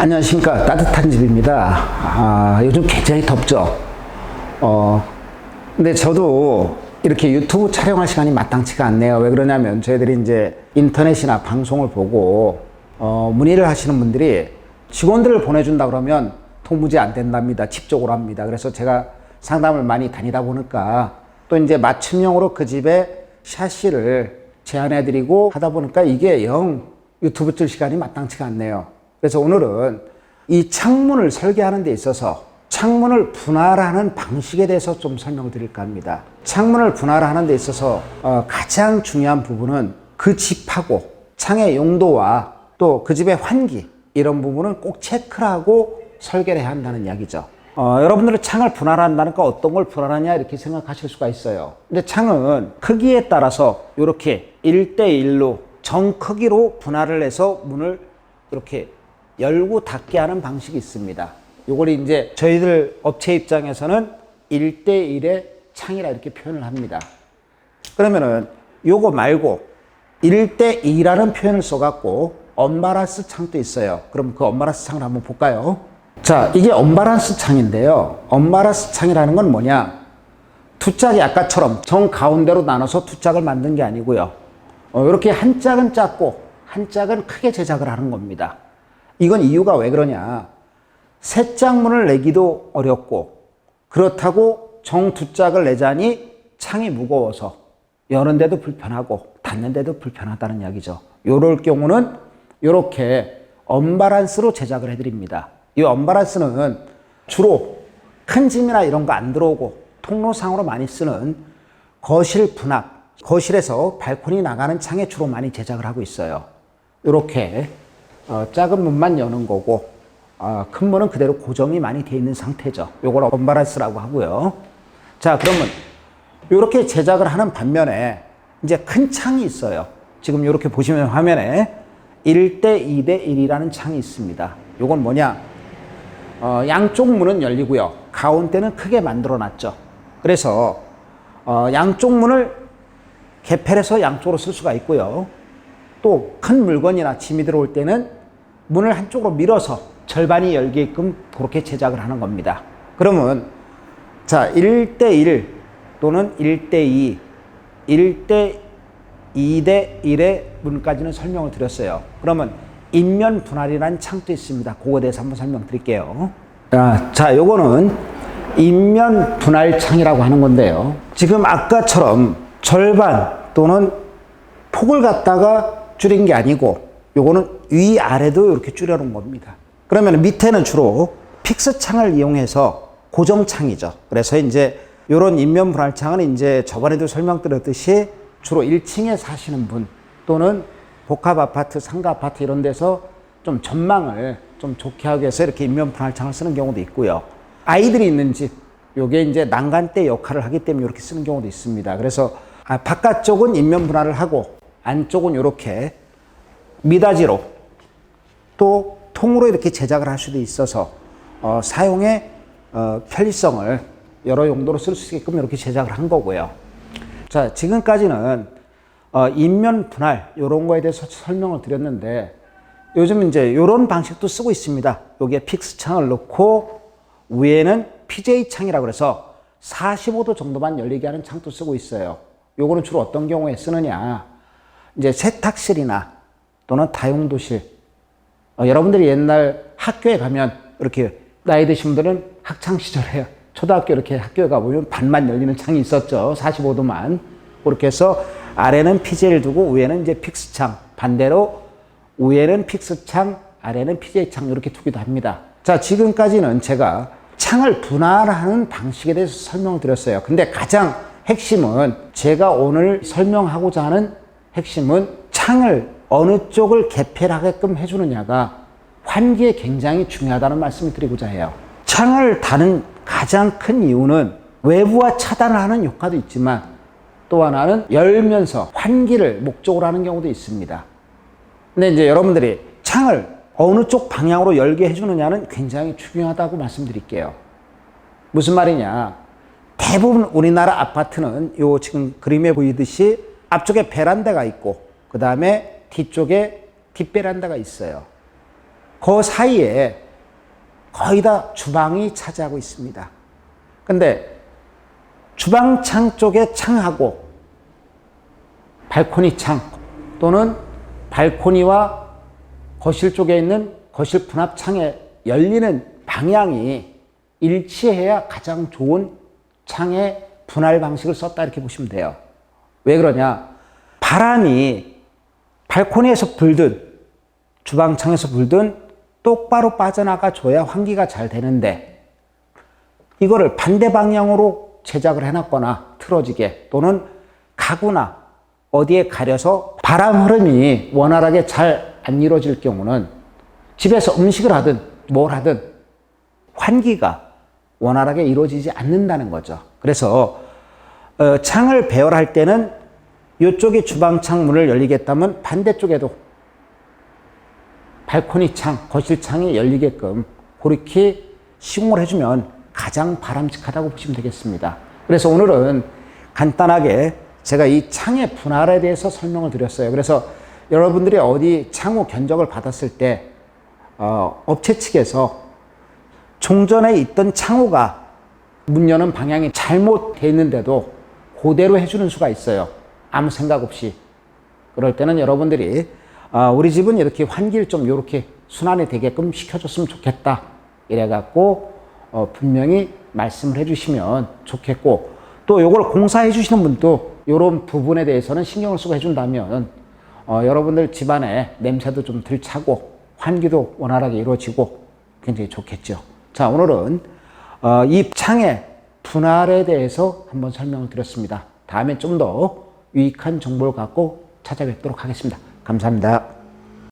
안녕하십니까. 따뜻한 집입니다. 요즘 굉장히 덥죠. 근데 저도 이렇게 유튜브 촬영할 시간이 마땅치가 않네요. 왜 그러냐면 저희들이 이제 인터넷이나 방송을 보고 문의를 하시는 분들이 직원들을 보내준다 그러면 도무지 안 된답니다. 집 쪽으로 합니다. 그래서 제가 상담을 많이 다니다 보니까 또 이제 맞춤형으로 그 집에 샤시를 제안해드리고 하다 보니까 이게 영 유튜브 쓸 시간이 마땅치가 않네요. 그래서 오늘은 이 창문을 설계하는 데 있어서 창문을 분할하는 방식에 대해서 좀 설명을 드릴까 합니다. 창문을 분할하는 데 있어서 가장 중요한 부분은 그 집하고 창의 용도와 또 그 집의 환기 이런 부분은 꼭 체크를 하고 설계를 해야 한다는 이야기죠. 여러분들은 창을 분할한다니까 어떤 걸 분할하냐 이렇게 생각하실 수가 있어요. 근데 창은 크기에 따라서 이렇게 1대1로 정 크기로 분할을 해서 문을 이렇게 열고 닫게 하는 방식이 있습니다. 요걸 이제 저희들 업체 입장에서는 1대1의 창이라 이렇게 표현을 합니다. 그러면은 요거 말고 1대2라는 표현을 써갖고 언바란스 창도 있어요. 그럼 그 언바란스 창을 한번 볼까요? 자, 이게 언바란스 창인데요. 언바란스 창이라는 건 뭐냐? 두 짝이 아까처럼 정 가운데로 나눠서 두 짝을 만든 게 아니고요. 이렇게 한 짝은 작고 한 짝은 크게 제작을 하는 겁니다. 이건 이유가 왜 그러냐? 세 짝문을 내기도 어렵고 그렇다고 정 두 짝을 내자니 창이 무거워서 여는데도 불편하고 닫는데도 불편하다는 이야기죠. 요럴 경우는 이렇게 언바란스로 제작을 해드립니다. 이 언바란스는 주로 큰 짐이나 이런 거 안 들어오고 통로상으로 많이 쓰는 거실 분합, 거실에서 발코니 나가는 창에 주로 많이 제작을 하고 있어요. 이렇게 작은 문만 여는 거고 큰 문은 그대로 고정이 많이 되어 있는 상태죠. 요걸 언바란스라고 하고요. 자, 그러면 이렇게 제작을 하는 반면에 이제 큰 창이 있어요. 지금 이렇게 보시면 화면에 1대2대1이라는 창이 있습니다. 요건 뭐냐? 양쪽 문은 열리고요. 가운데는 크게 만들어 놨죠. 그래서 양쪽 문을 개폐해서 양쪽으로 쓸 수가 있고요. 또 큰 물건이나 짐이 들어올 때는 문을 한쪽으로 밀어서 절반이 열게끔 그렇게 제작을 하는 겁니다. 그러면 자, 1대1 또는 1대2, 1대2대1의 문까지는 설명을 드렸어요. 그러면 인면 분할이라는 창도 있습니다. 그거에 대해서 한번 설명드릴게요. 자, 요거는 인면 분할 창이라고 하는 건데요. 지금 아까처럼 절반 또는 폭을 갖다가 줄인 게 아니고 요거는 위아래도 이렇게 줄여놓은 겁니다. 그러면 밑에는 주로 픽스 창을 이용해서 고정 창이죠. 그래서 이제 요런 인면 분할 창은 이제 저번에도 설명드렸듯이 주로 1층에 사시는 분 또는 복합 아파트, 상가 아파트 이런 데서 좀 전망을 좀 좋게 하기 위해서 이렇게 인면 분할 창을 쓰는 경우도 있고요. 아이들이 있는 집, 요게 이제 난간대 역할을 하기 때문에 이렇게 쓰는 경우도 있습니다. 그래서 바깥쪽은 인면 분할을 하고 안쪽은 이렇게 미닫이로 또 통으로 이렇게 제작을 할 수도 있어서 사용의 편리성을 여러 용도로 쓸 수 있게끔 이렇게 제작을 한 거고요. 자, 지금까지는 인면 분할 이런 거에 대해서 설명을 드렸는데 요즘 이제 이런 방식도 쓰고 있습니다. 여기에 픽스 창을 넣고 위에는 PJ 창이라고 해서 45도 정도만 열리게 하는 창도 쓰고 있어요. 요거는 주로 어떤 경우에 쓰느냐? 이제 세탁실이나 또는 다용도실. 여러분들이 옛날 학교에 가면 이렇게 나이 드신 분들은 학창 시절에 초등학교 이렇게 학교에 가보면 반만 열리는 창이 있었죠. 45도만. 그렇게 해서 아래는 PJ를 두고 위에는 이제 픽스 창. 반대로 위에는 픽스 창, 아래는 PJ 창 이렇게 두기도 합니다. 자, 지금까지는 제가 창을 분할하는 방식에 대해서 설명을 드렸어요. 근데 가장 핵심은 제가 오늘 설명하고자 하는 핵심은 창을 어느 쪽을 개폐를 하게끔 해주느냐가 환기에 굉장히 중요하다는 말씀을 드리고자 해요. 창을 다는 가장 큰 이유는 외부와 차단을 하는 효과도 있지만 또 하나는 열면서 환기를 목적으로 하는 경우도 있습니다. 근데 이제 여러분들이 창을 어느 쪽 방향으로 열게 해주느냐는 굉장히 중요하다고 말씀드릴게요. 무슨 말이냐? 대부분 우리나라 아파트는 요 지금 그림에 보이듯이 앞쪽에 베란다가 있고 그 다음에 뒤쪽에 뒷베란다가 있어요. 그 사이에 거의 다 주방이 차지하고 있습니다. 근데 주방창 쪽에 창하고 발코니 창 또는 발코니와 거실 쪽에 있는 거실 분합창에 열리는 방향이 일치해야 가장 좋은 창의 분할 방식을 썼다 이렇게 보시면 돼요. 왜 그러냐? 바람이 발코니에서 불든 주방창에서 불든 똑바로 빠져나가 줘야 환기가 잘 되는데 이거를 반대 방향으로 제작을 해놨거나 틀어지게 또는 가구나 어디에 가려서 바람 흐름이 원활하게 잘 안 이루어질 경우는 집에서 음식을 하든 뭘 하든 환기가 원활하게 이루어지지 않는다는 거죠. 그래서 창을 배열할 때는 이쪽에 주방창 문을 열리겠다면 반대쪽에도 발코니 창, 거실 창이 열리게끔 그렇게 시공을 해주면 가장 바람직하다고 보시면 되겠습니다. 그래서 오늘은 간단하게 제가 이 창의 분할에 대해서 설명을 드렸어요. 그래서 여러분들이 어디 창호 견적을 받았을 때 업체 측에서 종전에 있던 창호가 문 여는 방향이 잘못되어 있는데도 그대로 해주는 수가 있어요. 아무 생각 없이. 그럴 때는 여러분들이 우리 집은 이렇게 환기를 좀 이렇게 순환이 되게끔 시켜줬으면 좋겠다. 이래갖고 분명히 말씀을 해주시면 좋겠고 또 이걸 공사해 주시는 분도 이런 부분에 대해서는 신경을 쓰고 해준다면 여러분들 집안에 냄새도 좀 덜 차고 환기도 원활하게 이루어지고 굉장히 좋겠죠. 자, 오늘은 이 창의 분할에 대해서 한번 설명을 드렸습니다. 다음에 좀 더 유익한 정보를 갖고 찾아뵙도록 하겠습니다. 감사합니다.